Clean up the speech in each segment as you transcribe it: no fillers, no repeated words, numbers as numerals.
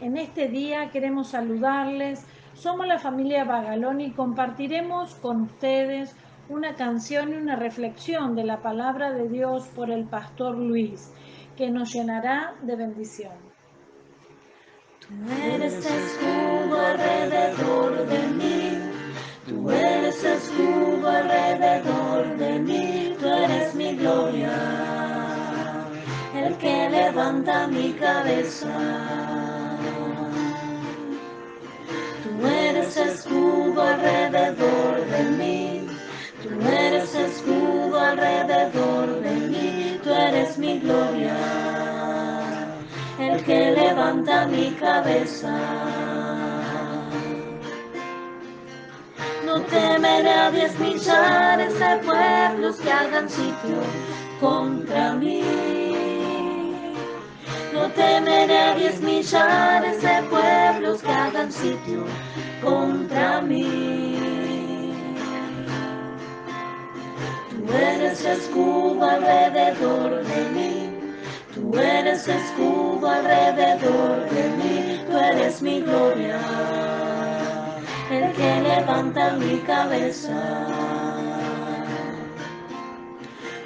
En este día queremos saludarles. Somos la familia Bagaloni y compartiremos con ustedes una canción y una reflexión de la palabra de Dios por el pastor Luis, que nos llenará de bendición. Tú eres escudo alrededor de mí, tú eres escudo alrededor de mí, tú eres mi gloria, el que levanta mi cabeza. Tú eres escudo alrededor de mí, tú eres escudo alrededor de mí, tú eres mi gloria, el que levanta mi cabeza. No temeré a 10 millares de pueblos que hagan sitio contra mí. No temeré a 10 millares de pueblos que hagan sitio contra mí. Tú eres escudo alrededor de mí, tú eres escudo alrededor de mí, tú eres mi gloria, el que levanta mi cabeza.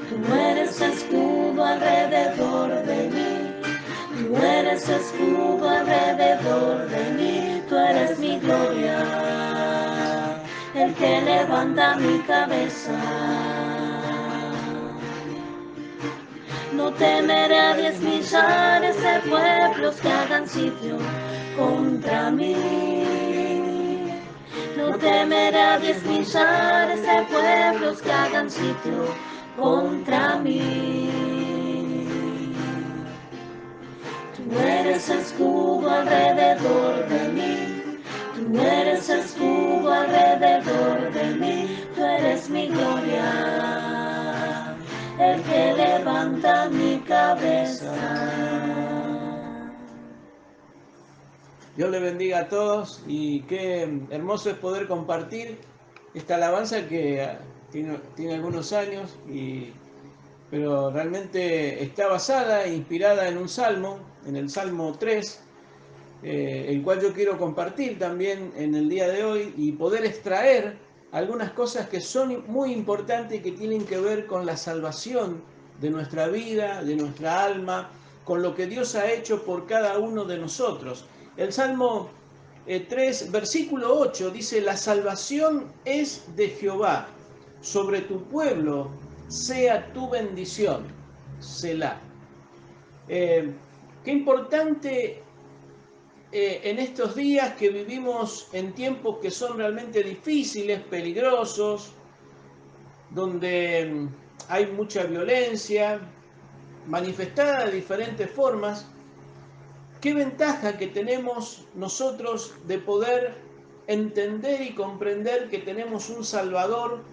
Tú eres escudo alrededor de mí, tú eres escudo alrededor de mí, tú eres mi gloria, el que levanta mi cabeza. No temeré a 10 millares de pueblos que hagan sitio contra mí. No temeré a 10 millares de pueblos que hagan sitio contra mí. Tú eres escudo alrededor de mí, tú eres escudo alrededor de mí, tú eres mi gloria, el que levanta mi cabeza. Dios le bendiga a todos y qué hermoso es poder compartir esta alabanza que tiene algunos años, pero realmente está basada e inspirada en un salmo, en el Salmo 3, el cual yo quiero compartir también en el día de hoy y poder extraer algunas cosas que son muy importantes y que tienen que ver con la salvación de nuestra vida, de nuestra alma, con lo que Dios ha hecho por cada uno de nosotros. El Salmo 3, versículo 8 dice: la salvación es de Jehová, sobre tu pueblo sea tu bendición. Selah. Qué importante en estos días que vivimos en tiempos que son realmente difíciles, peligrosos, donde hay mucha violencia manifestada de diferentes formas. Qué ventaja que tenemos nosotros de poder entender y comprender que tenemos un Salvador,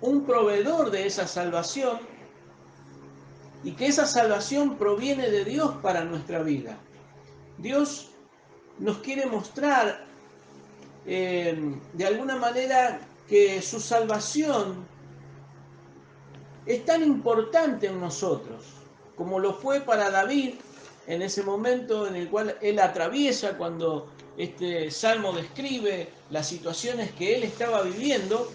un proveedor de esa salvación, y que esa salvación proviene de Dios para nuestra vida. Dios nos quiere mostrar de alguna manera que su salvación es tan importante en nosotros como lo fue para David en ese momento en el cual él atraviesa, cuando este salmo describe las situaciones que él estaba viviendo,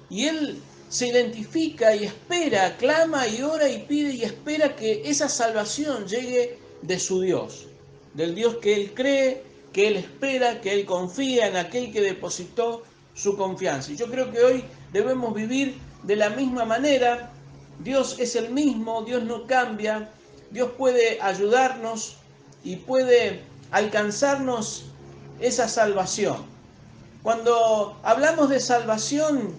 y él se identifica y espera, clama y ora y pide y espera que esa salvación llegue de su Dios, del Dios que él cree, que él espera, que él confía en aquel que depositó su confianza. Y yo creo que hoy debemos vivir de la misma manera. Dios es el mismo, Dios no cambia, Dios puede ayudarnos y puede alcanzarnos esa salvación. Cuando hablamos de salvación,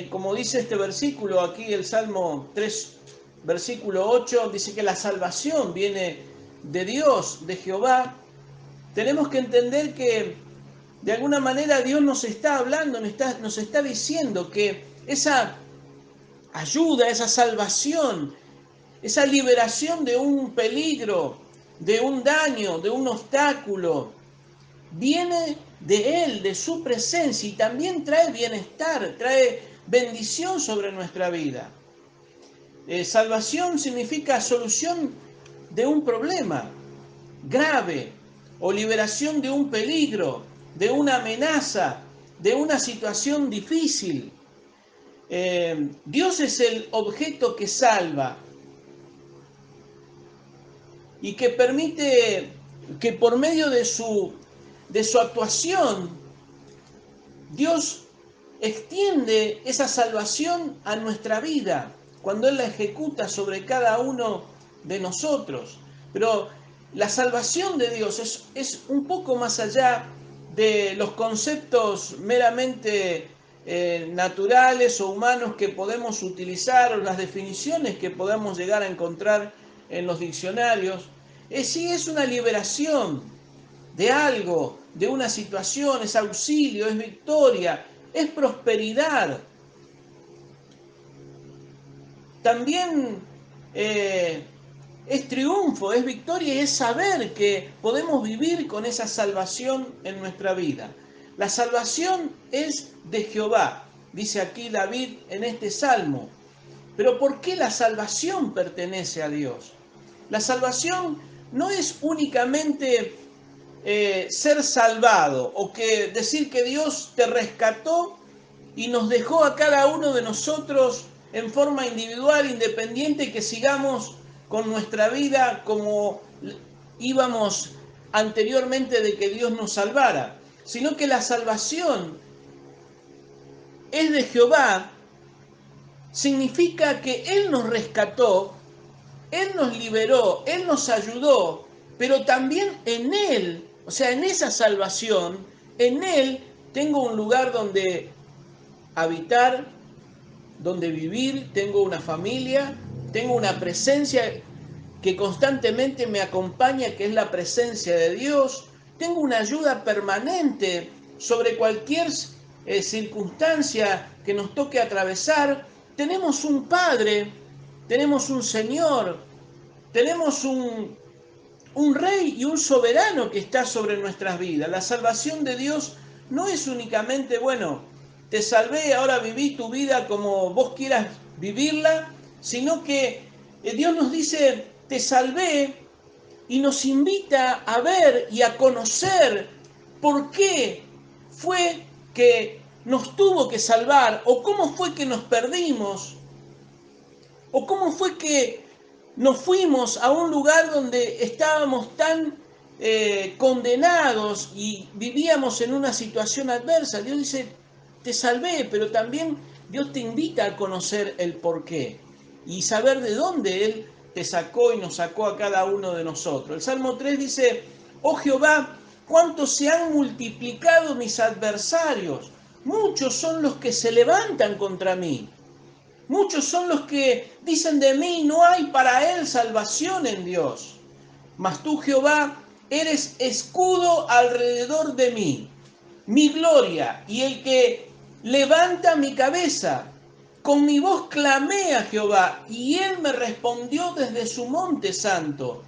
como dice este versículo, aquí el Salmo 3, versículo 8, dice que la salvación viene de Dios, de Jehová. Tenemos que entender que de alguna manera Dios nos está hablando, nos está diciendo que esa ayuda, esa salvación, esa liberación de un peligro, de un daño, de un obstáculo, viene de Él, de su presencia, y también trae bienestar, trae bendición sobre nuestra vida. Salvación significa solución de un problema. grave o liberación de un peligro, de una amenaza, de una situación difícil. Dios es el objeto que salva y que permite que por medio de su actuación, Dios extiende esa salvación a nuestra vida cuando Él la ejecuta sobre cada uno de nosotros. Pero la salvación de Dios es un poco más allá de los conceptos meramente naturales o humanos que podemos utilizar o las definiciones que podemos llegar a encontrar en los diccionarios. Sí es una liberación de algo, de una situación, es auxilio, es victoria, es prosperidad. También es triunfo, es victoria y es saber que podemos vivir con esa salvación en nuestra vida. La salvación es de Jehová, dice aquí David en este salmo. Pero ¿por qué la salvación pertenece a Dios? La salvación no es únicamente ser salvado o que decir que Dios te rescató y nos dejó a cada uno de nosotros en forma individual, independiente, que sigamos con nuestra vida como íbamos anteriormente de que Dios nos salvara, sino que la salvación es de Jehová, significa que Él nos rescató, Él nos liberó, Él nos ayudó, pero también en Él, o sea, en esa salvación, en Él tengo un lugar donde habitar, donde vivir, tengo una familia, tengo una presencia que constantemente me acompaña, que es la presencia de Dios, tengo una ayuda permanente sobre cualquier circunstancia que nos toque atravesar, tenemos un Padre, tenemos un Señor, tenemos un Rey y un soberano que está sobre nuestras vidas. La salvación de Dios no es únicamente, bueno, te salvé, ahora viví tu vida como vos quieras vivirla, sino que Dios nos dice, te salvé y nos invita a ver y a conocer por qué fue que nos tuvo que salvar o cómo fue que nos perdimos o cómo fue que nos fuimos a un lugar donde estábamos tan condenados y vivíamos en una situación adversa. Dios dice, te salvé, pero también Dios te invita a conocer el porqué y saber de dónde Él te sacó y nos sacó a cada uno de nosotros. El Salmo 3 dice, oh Jehová, cuánto se han multiplicado mis adversarios, muchos son los que se levantan contra mí. Muchos son los que dicen de mí, no hay para él salvación en Dios. Mas tú, Jehová, eres escudo alrededor de mí, mi gloria y el que levanta mi cabeza. Con mi voz clamé a Jehová y él me respondió desde su monte santo.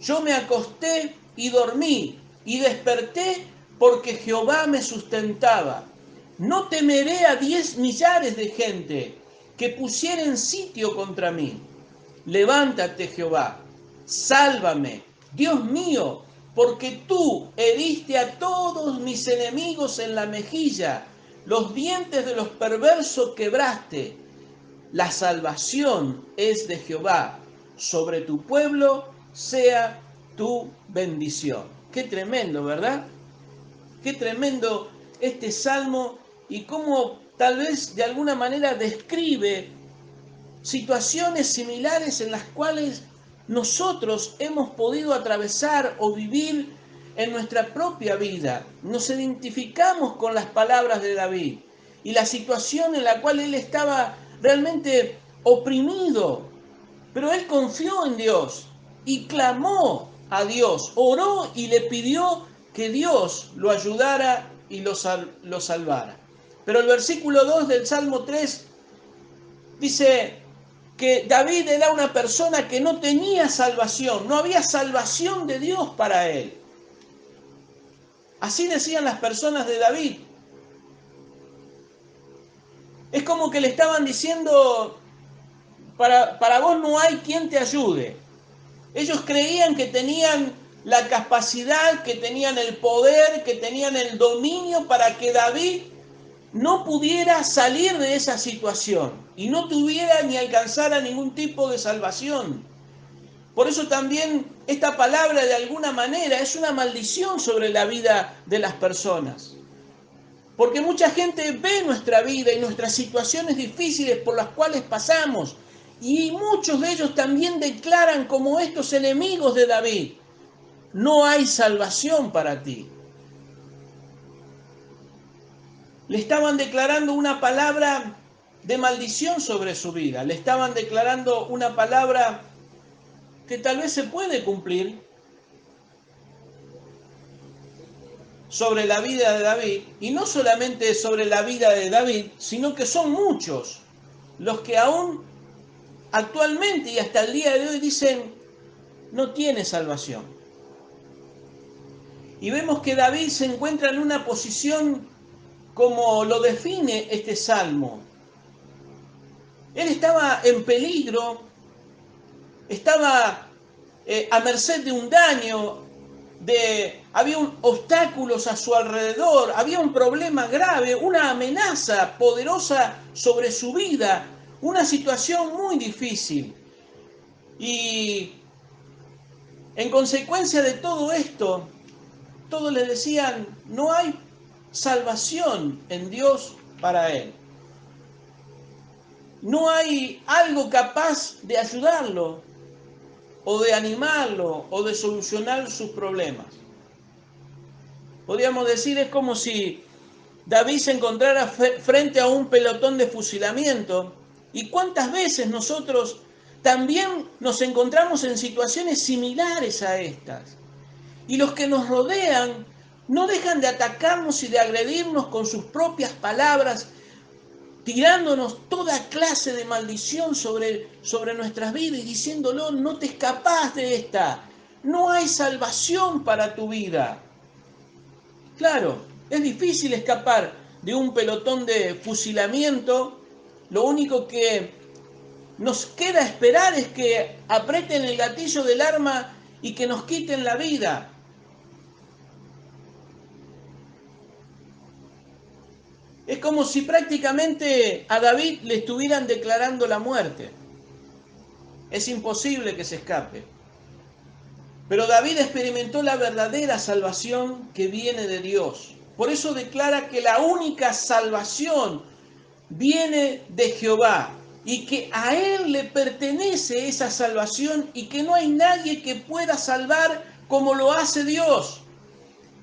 Yo me acosté y dormí y desperté porque Jehová me sustentaba. No temeré a 10 millares de gente que pusieren sitio contra mí. Levántate, Jehová, sálvame, Dios mío, porque tú heriste a todos mis enemigos en la mejilla, los dientes de los perversos quebraste. La salvación es de Jehová, sobre tu pueblo sea tu bendición. Qué tremendo, ¿verdad? Qué tremendo este salmo y cómo tal vez de alguna manera describe situaciones similares en las cuales nosotros hemos podido atravesar o vivir en nuestra propia vida. Nos identificamos con las palabras de David y la situación en la cual él estaba realmente oprimido, pero él confió en Dios y clamó a Dios, oró y le pidió que Dios lo ayudara y lo salvara. Pero el versículo 2 del Salmo 3 dice que David era una persona que no tenía salvación, no había salvación de Dios para él. Así decían las personas de David. Es como que le estaban diciendo, para vos no hay quien te ayude. Ellos creían que tenían la capacidad, que tenían el poder, que tenían el dominio para que David no pudiera salir de esa situación y no tuviera ni alcanzara ningún tipo de salvación. Por eso también esta palabra de alguna manera es una maldición sobre la vida de las personas. Porque mucha gente ve nuestra vida y nuestras situaciones difíciles por las cuales pasamos. Y muchos de ellos también declaran como estos enemigos de David: no hay salvación para ti. Le estaban declarando una palabra de maldición sobre su vida. Le estaban declarando una palabra que tal vez se puede cumplir sobre la vida de David, y no solamente sobre la vida de David, sino que son muchos los que aún actualmente y hasta el día de hoy dicen: no tiene salvación. Y vemos que David se encuentra en una posición como lo define este salmo. Él estaba en peligro, estaba a merced de un daño, había obstáculos a su alrededor, había un problema grave, una amenaza poderosa sobre su vida, una situación muy difícil. Y en consecuencia de todo esto, todos le decían: no hay salvación en Dios para él. No hay algo capaz de ayudarlo, o de animarlo, o de solucionar sus problemas. Podríamos decir, es como si David se encontrara frente a un pelotón de fusilamiento. ¿Y cuántas veces nosotros también nos encontramos en situaciones similares a estas? Y los que nos rodean no dejan de atacarnos y de agredirnos con sus propias palabras, tirándonos toda clase de maldición sobre nuestras vidas y diciéndolo: no te escapás de esta, no hay salvación para tu vida. Claro, es difícil escapar de un pelotón de fusilamiento. Lo único que nos queda esperar es que aprieten el gatillo del arma y que nos quiten la vida. Es como si prácticamente a David le estuvieran declarando la muerte. Es imposible que se escape. Pero David experimentó la verdadera salvación que viene de Dios. Por eso declara que la única salvación viene de Jehová y que a Él le pertenece esa salvación y que no hay nadie que pueda salvar como lo hace Dios.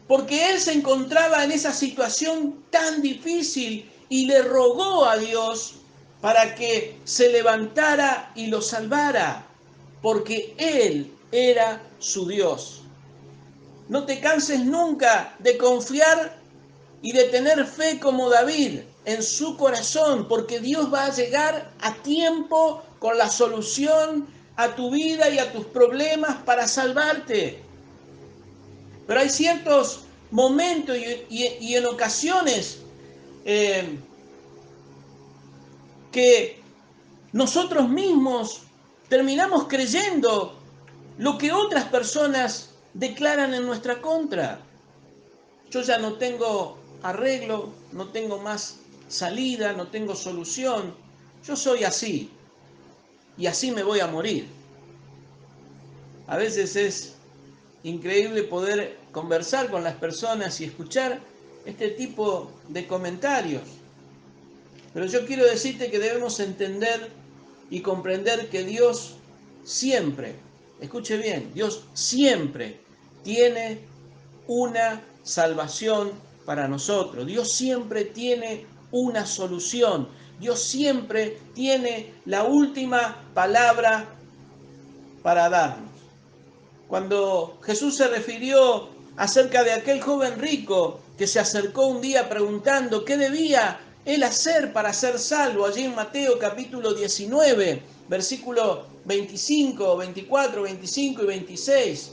Porque él se encontraba en esa situación tan difícil y le rogó a Dios para que se levantara y lo salvara, porque él era su Dios. No te canses nunca de confiar y de tener fe como David en su corazón, porque Dios va a llegar a tiempo con la solución a tu vida y a tus problemas para salvarte. Pero hay ciertos momentos y en ocasiones que nosotros mismos terminamos creyendo lo que otras personas declaran en nuestra contra. Yo ya no tengo arreglo, no tengo más salida, no tengo solución. Yo soy así y así me voy a morir. A veces es increíble poder conversar con las personas y escuchar este tipo de comentarios. Pero yo quiero decirte que debemos entender y comprender que Dios siempre, escuche bien, Dios siempre tiene una salvación para nosotros. Dios siempre tiene una solución. Dios siempre tiene la última palabra para darnos. Cuando Jesús se refirió acerca de aquel joven rico que se acercó un día preguntando qué debía él hacer para ser salvo, allí en Mateo capítulo 19, versículo 25, 24, 25 y 26.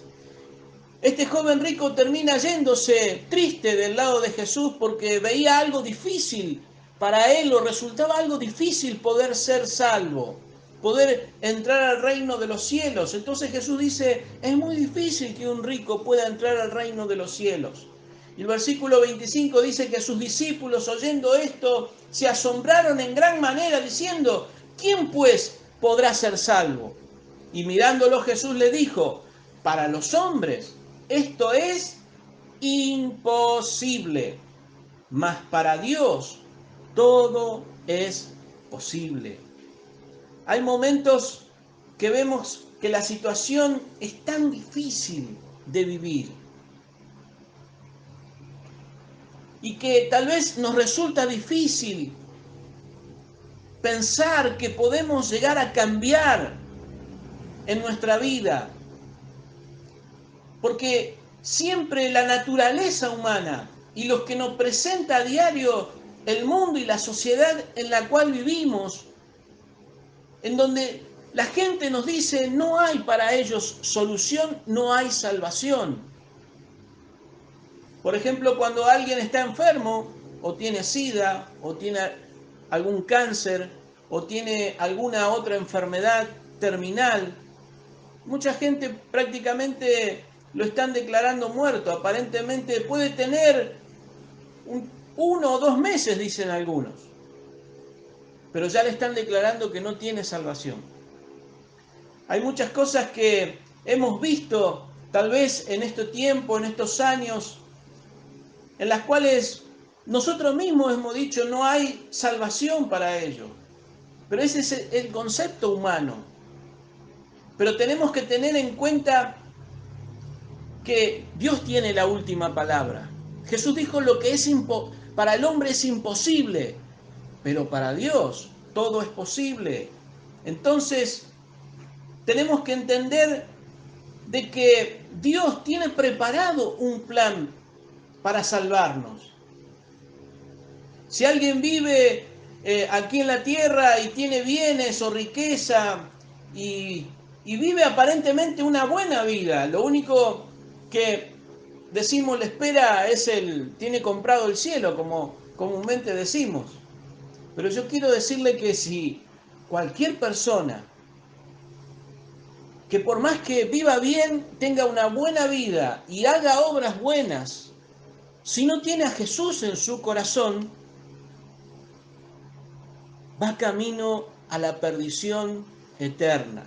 Este joven rico termina yéndose triste del lado de Jesús porque veía algo difícil para él, o resultaba algo difícil poder ser salvo. poder entrar al reino de los cielos. Entonces Jesús dice, es muy difícil que un rico pueda entrar al reino de los cielos. Y el versículo 25 dice que sus discípulos, oyendo esto, se asombraron en gran manera, diciendo, ¿quién pues podrá ser salvo? Y mirándolo Jesús le dijo, para los hombres esto es imposible, mas para Dios todo es posible. Hay momentos que vemos que la situación es tan difícil de vivir y que tal vez nos resulta difícil pensar que podemos llegar a cambiar en nuestra vida, porque siempre la naturaleza humana y los que nos presenta a diario el mundo y la sociedad en la cual vivimos, en donde la gente nos dice no hay para ellos solución, no hay salvación. Por ejemplo, cuando alguien está enfermo o tiene SIDA o tiene algún cáncer o tiene alguna otra enfermedad terminal, mucha gente prácticamente lo están declarando muerto. Aparentemente puede tener 1 o 2 meses, dicen algunos, pero ya le están declarando que no tiene salvación. Hay muchas cosas que hemos visto tal vez en este tiempo, en estos años, en las cuales nosotros mismos hemos dicho no hay salvación para ello. Pero ese es el concepto humano. Pero tenemos que tener en cuenta que Dios tiene la última palabra. Jesús dijo lo que es para el hombre es imposible, pero para Dios todo es posible. Entonces, tenemos que entender de que Dios tiene preparado un plan para salvarnos. Si alguien vive aquí en la tierra y tiene bienes o riqueza y vive aparentemente una buena vida, lo único que decimos le espera es tiene comprado el cielo, como comúnmente decimos. Pero yo quiero decirle que si cualquier persona que por más que viva bien, tenga una buena vida y haga obras buenas, si no tiene a Jesús en su corazón, va camino a la perdición eterna.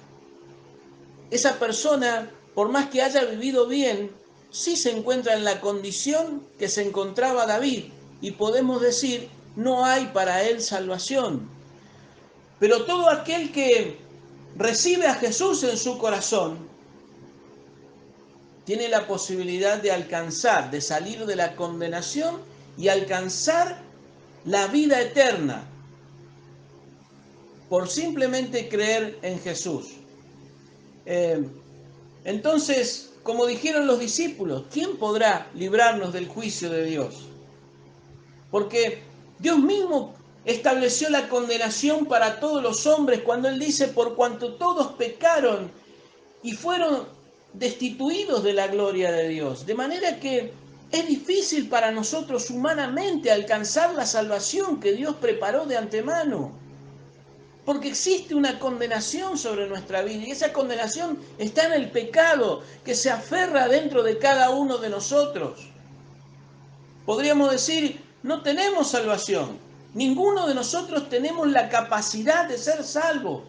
Esa persona, por más que haya vivido bien, sí se encuentra en la condición que se encontraba David, y podemos decir, no hay para él salvación. Pero todo aquel que recibe a Jesús en su corazón, tiene la posibilidad de alcanzar, de salir de la condenación y alcanzar la vida eterna por simplemente creer en Jesús. Entonces, como dijeron los discípulos, ¿quién podrá librarnos del juicio de Dios? Porque Dios mismo estableció la condenación para todos los hombres cuando Él dice, por cuanto todos pecaron y fueron destituidos de la gloria de Dios. De manera que es difícil para nosotros humanamente alcanzar la salvación que Dios preparó de antemano. Porque existe una condenación sobre nuestra vida y esa condenación está en el pecado que se aferra dentro de cada uno de nosotros. Podríamos decir, no tenemos salvación. Ninguno de nosotros tenemos la capacidad de ser salvos.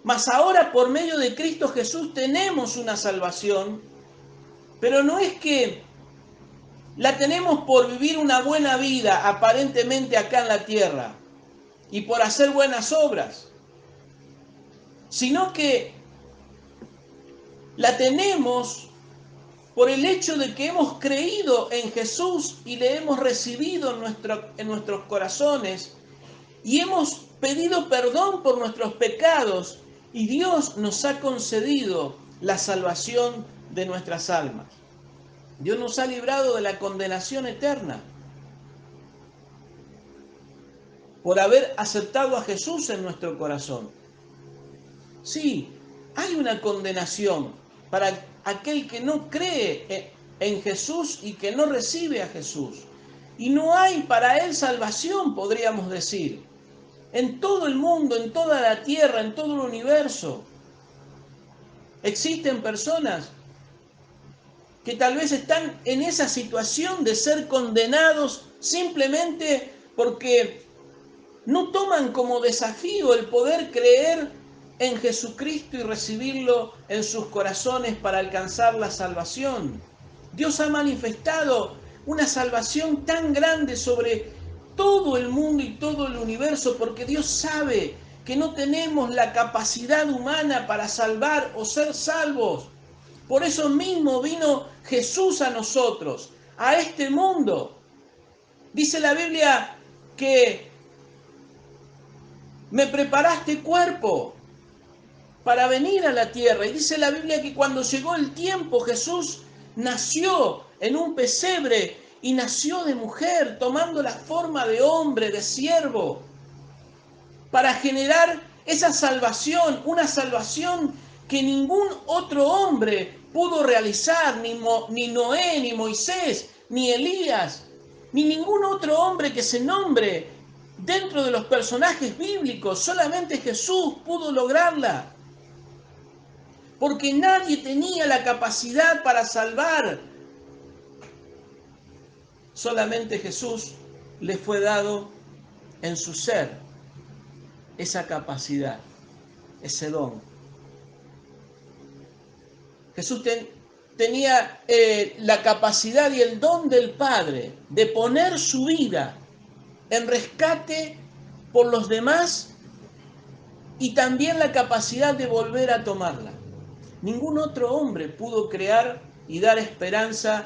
Mas ahora por medio de Cristo Jesús tenemos una salvación, pero no es que la tenemos por vivir una buena vida aparentemente acá en la tierra y por hacer buenas obras, sino que la tenemos por el hecho de que hemos creído en Jesús y le hemos recibido en nuestros corazones y hemos pedido perdón por nuestros pecados y Dios nos ha concedido la salvación de nuestras almas. Dios nos ha librado de la condenación eterna por haber aceptado a Jesús en nuestro corazón. Sí, hay una condenación para aquel que no cree en Jesús y que no recibe a Jesús. Y no hay para él salvación, podríamos decir. en todo el mundo, en toda la tierra, en todo el universo. Existen personas que tal vez están en esa situación de ser condenados simplemente porque no toman como desafío el poder creer en Jesucristo y recibirlo en sus corazones para alcanzar la salvación. Dios ha manifestado una salvación tan grande sobre todo el mundo y todo el universo, porque Dios sabe que no tenemos la capacidad humana para salvar o ser salvos. Por eso mismo vino Jesús a nosotros, a este mundo. Dice la Biblia que me preparaste cuerpo para venir a la tierra. Y dice la Biblia que cuando llegó el tiempo, Jesús nació en un pesebre y nació de mujer, tomando la forma de hombre, de siervo, para generar esa salvación, una salvación que ningún otro hombre pudo realizar, ni Noé, ni Moisés, ni Elías, ni ningún otro hombre que se nombre dentro de los personajes bíblicos. Solamente Jesús pudo lograrla, porque nadie tenía la capacidad para salvar. Solamente Jesús le fue dado en su ser esa capacidad, ese don. Jesús tenía la capacidad y el don del Padre de poner su vida en rescate por los demás y también la capacidad de volver a tomarla. Ningún otro hombre pudo crear y dar esperanza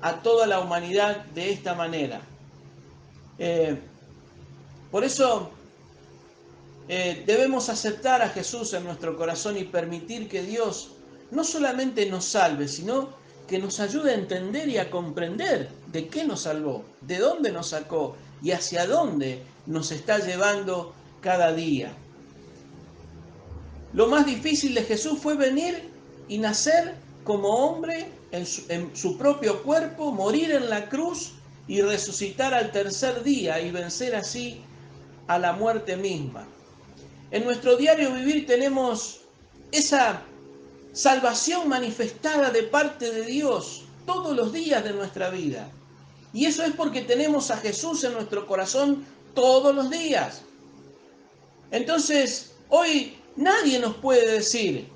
a toda la humanidad de esta manera. Por eso debemos aceptar a Jesús en nuestro corazón y permitir que Dios no solamente nos salve, sino que nos ayude a entender y a comprender de qué nos salvó, de dónde nos sacó y hacia dónde nos está llevando cada día. Lo más difícil de Jesús fue venir y nacer como hombre en su propio cuerpo, morir en la cruz y resucitar al tercer día y vencer así a la muerte misma. En nuestro diario vivir tenemos esa salvación manifestada de parte de Dios todos los días de nuestra vida. Y eso es porque tenemos a Jesús en nuestro corazón todos los días. Entonces, hoy nadie nos puede decir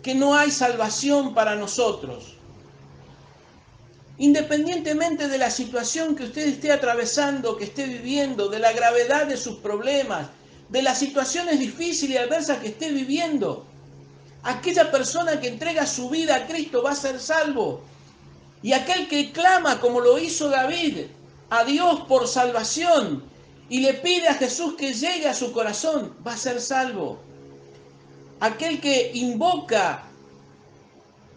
que no hay salvación para nosotros. Independientemente de la situación que usted esté atravesando, que esté viviendo, de la gravedad de sus problemas, de las situaciones difíciles y adversas que esté viviendo, aquella persona que entrega su vida a Cristo va a ser salvo. Y aquel que clama, como lo hizo David, a Dios por salvación y le pide a Jesús que llegue a su corazón, va a ser salvo. Aquel que invoca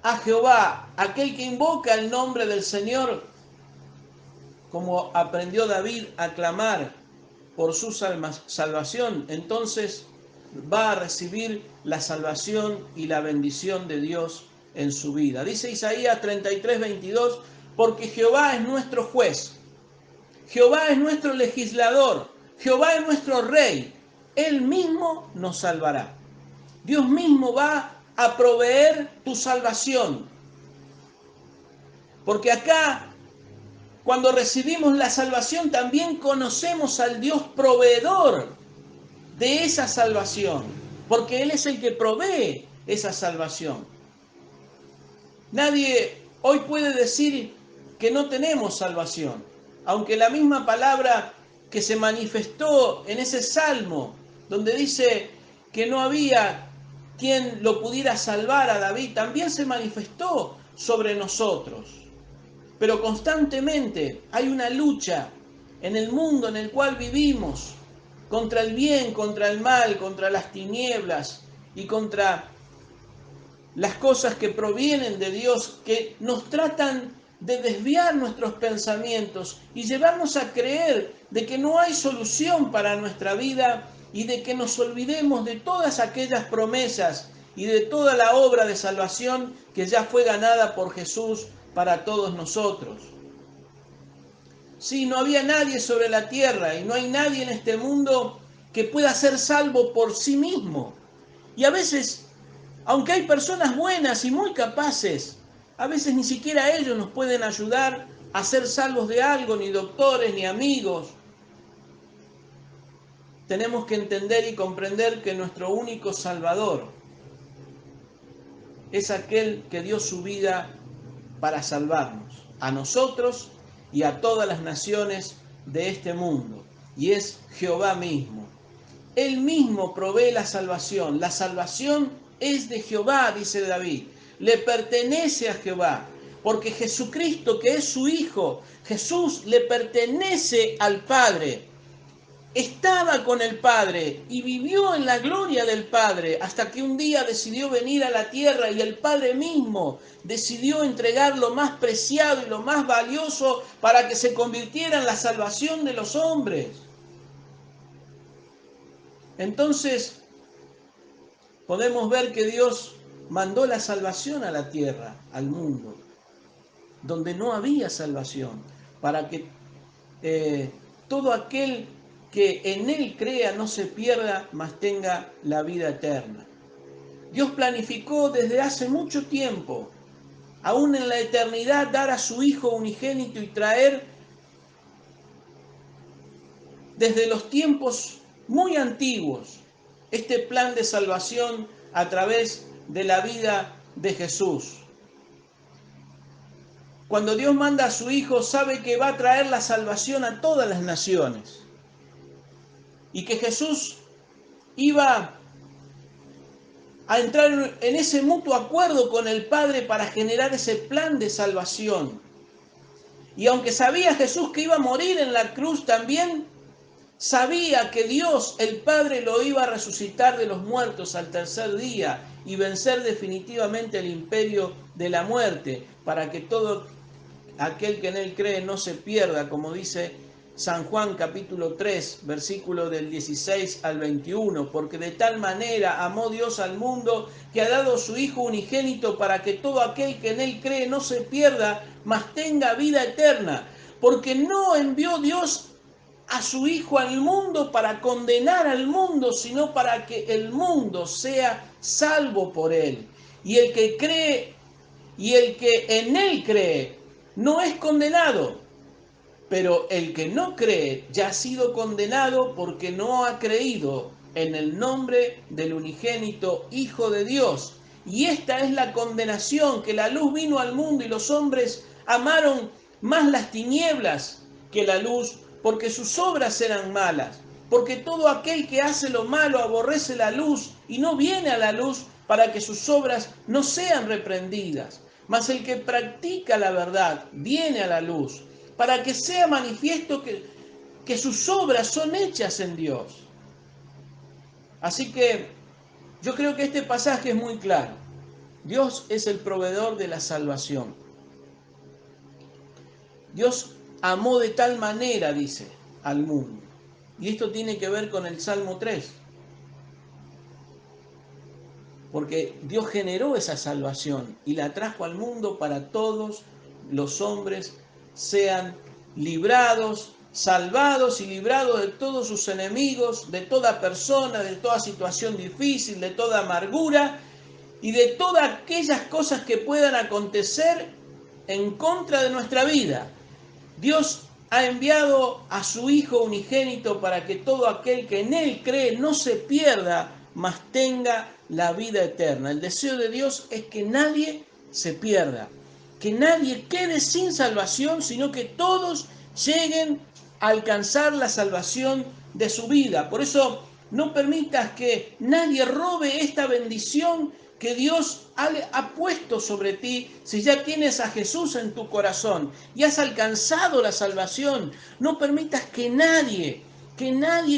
a Jehová, aquel que invoca el nombre del Señor, como aprendió David a clamar por su salvación, entonces va a recibir la salvación y la bendición de Dios en su vida. Dice Isaías 33:22, porque Jehová es nuestro juez, Jehová es nuestro legislador, Jehová es nuestro rey, Él mismo nos salvará. Dios mismo va a proveer tu salvación. Porque acá, cuando recibimos la salvación, también conocemos al Dios proveedor de esa salvación, porque Él es el que provee esa salvación. Nadie hoy puede decir que no tenemos salvación, aunque la misma palabra que se manifestó en ese salmo, donde dice que no había quien lo pudiera salvar a David, también se manifestó sobre nosotros. Pero constantemente hay una lucha en el mundo en el cual vivimos, contra el bien, contra el mal, contra las tinieblas y contra las cosas que provienen de Dios, que nos tratan de desviar nuestros pensamientos y llevarnos a creer de que no hay solución para nuestra vida y de que nos olvidemos de todas aquellas promesas y de toda la obra de salvación que ya fue ganada por Jesús para todos nosotros. Sí, no había nadie sobre la tierra y no hay nadie en este mundo que pueda ser salvo por sí mismo. Y a veces, aunque hay personas buenas y muy capaces, a veces ni siquiera ellos nos pueden ayudar a ser salvos de algo, ni doctores, ni amigos. Tenemos que entender y comprender que nuestro único Salvador es aquel que dio su vida para salvarnos, a nosotros y a todas las naciones de este mundo. Y es Jehová mismo. Él mismo provee la salvación. La salvación es de Jehová, dice David. Le pertenece a Jehová. Porque Jesucristo, que es su Hijo, Jesús le pertenece al Padre. Estaba con el Padre y vivió en la gloria del Padre hasta que un día decidió venir a la tierra y el Padre mismo decidió entregar lo más preciado y lo más valioso para que se convirtiera en la salvación de los hombres. Entonces, podemos ver que Dios mandó la salvación a la tierra, al mundo, donde no había salvación, para que todo aquel que en Él crea no se pierda, mas tenga la vida eterna. Dios planificó desde hace mucho tiempo, aún en la eternidad, dar a su Hijo unigénito y traer desde los tiempos muy antiguos este plan de salvación a través de la vida de Jesús. Cuando Dios manda a su Hijo, sabe que va a traer la salvación a todas las naciones. Y que Jesús iba a entrar en ese mutuo acuerdo con el Padre para generar ese plan de salvación. Y aunque sabía Jesús que iba a morir en la cruz, también sabía que Dios, el Padre, lo iba a resucitar de los muertos al tercer día y vencer definitivamente el imperio de la muerte, para que todo aquel que en Él cree no se pierda, como dice San Juan capítulo 3, versículo del 16 al 21, porque de tal manera amó Dios al mundo que ha dado su Hijo unigénito para que todo aquel que en Él cree no se pierda, mas tenga vida eterna. Porque no envió Dios a su Hijo al mundo para condenar al mundo, sino para que el mundo sea salvo por Él. Y el que cree y el que en Él cree no es condenado, pero el que no cree ya ha sido condenado porque no ha creído en el nombre del unigénito Hijo de Dios. Y esta es la condenación, que la luz vino al mundo y los hombres amaron más las tinieblas que la luz, porque sus obras eran malas. Porque todo aquel que hace lo malo aborrece la luz y no viene a la luz para que sus obras no sean reprendidas. Mas el que practica la verdad viene a la luz, para que sea manifiesto que sus obras son hechas en Dios. Así que yo creo que este pasaje es muy claro. Dios es el proveedor de la salvación. Dios amó de tal manera, dice, al mundo. Y esto tiene que ver con el Salmo 3. Porque Dios generó esa salvación y la trajo al mundo para todos los hombres sean librados, salvados y librados de todos sus enemigos, de toda persona, de toda situación difícil, de toda amargura y de todas aquellas cosas que puedan acontecer en contra de nuestra vida. Dios ha enviado a su Hijo unigénito para que todo aquel que en Él cree no se pierda, mas tenga la vida eterna. El deseo de Dios es que nadie se pierda, que nadie quede sin salvación, sino que todos lleguen a alcanzar la salvación de su vida. Por eso no permitas que nadie robe esta bendición que Dios ha puesto sobre ti. Si ya tienes a Jesús en tu corazón y has alcanzado la salvación, no permitas que nadie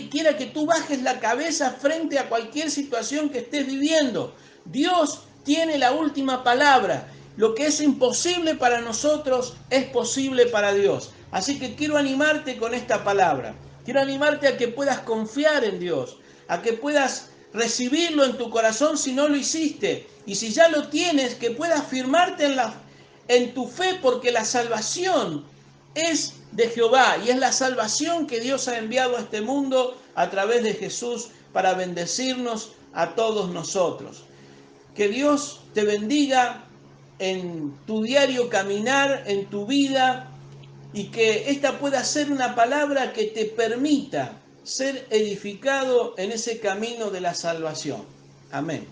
quiera que tú bajes la cabeza frente a cualquier situación que estés viviendo. Dios tiene la última palabra. Lo que es imposible para nosotros es posible para Dios. Así que quiero animarte con esta palabra. Quiero animarte a que puedas confiar en Dios, a que puedas recibirlo en tu corazón si no lo hiciste. Y si ya lo tienes, que puedas firmarte en tu fe, porque la salvación es de Jehová y es la salvación que Dios ha enviado a este mundo a través de Jesús para bendecirnos a todos nosotros. Que Dios te bendiga en tu diario caminar, en tu vida, y que esta pueda ser una palabra que te permita ser edificado en ese camino de la salvación. Amén.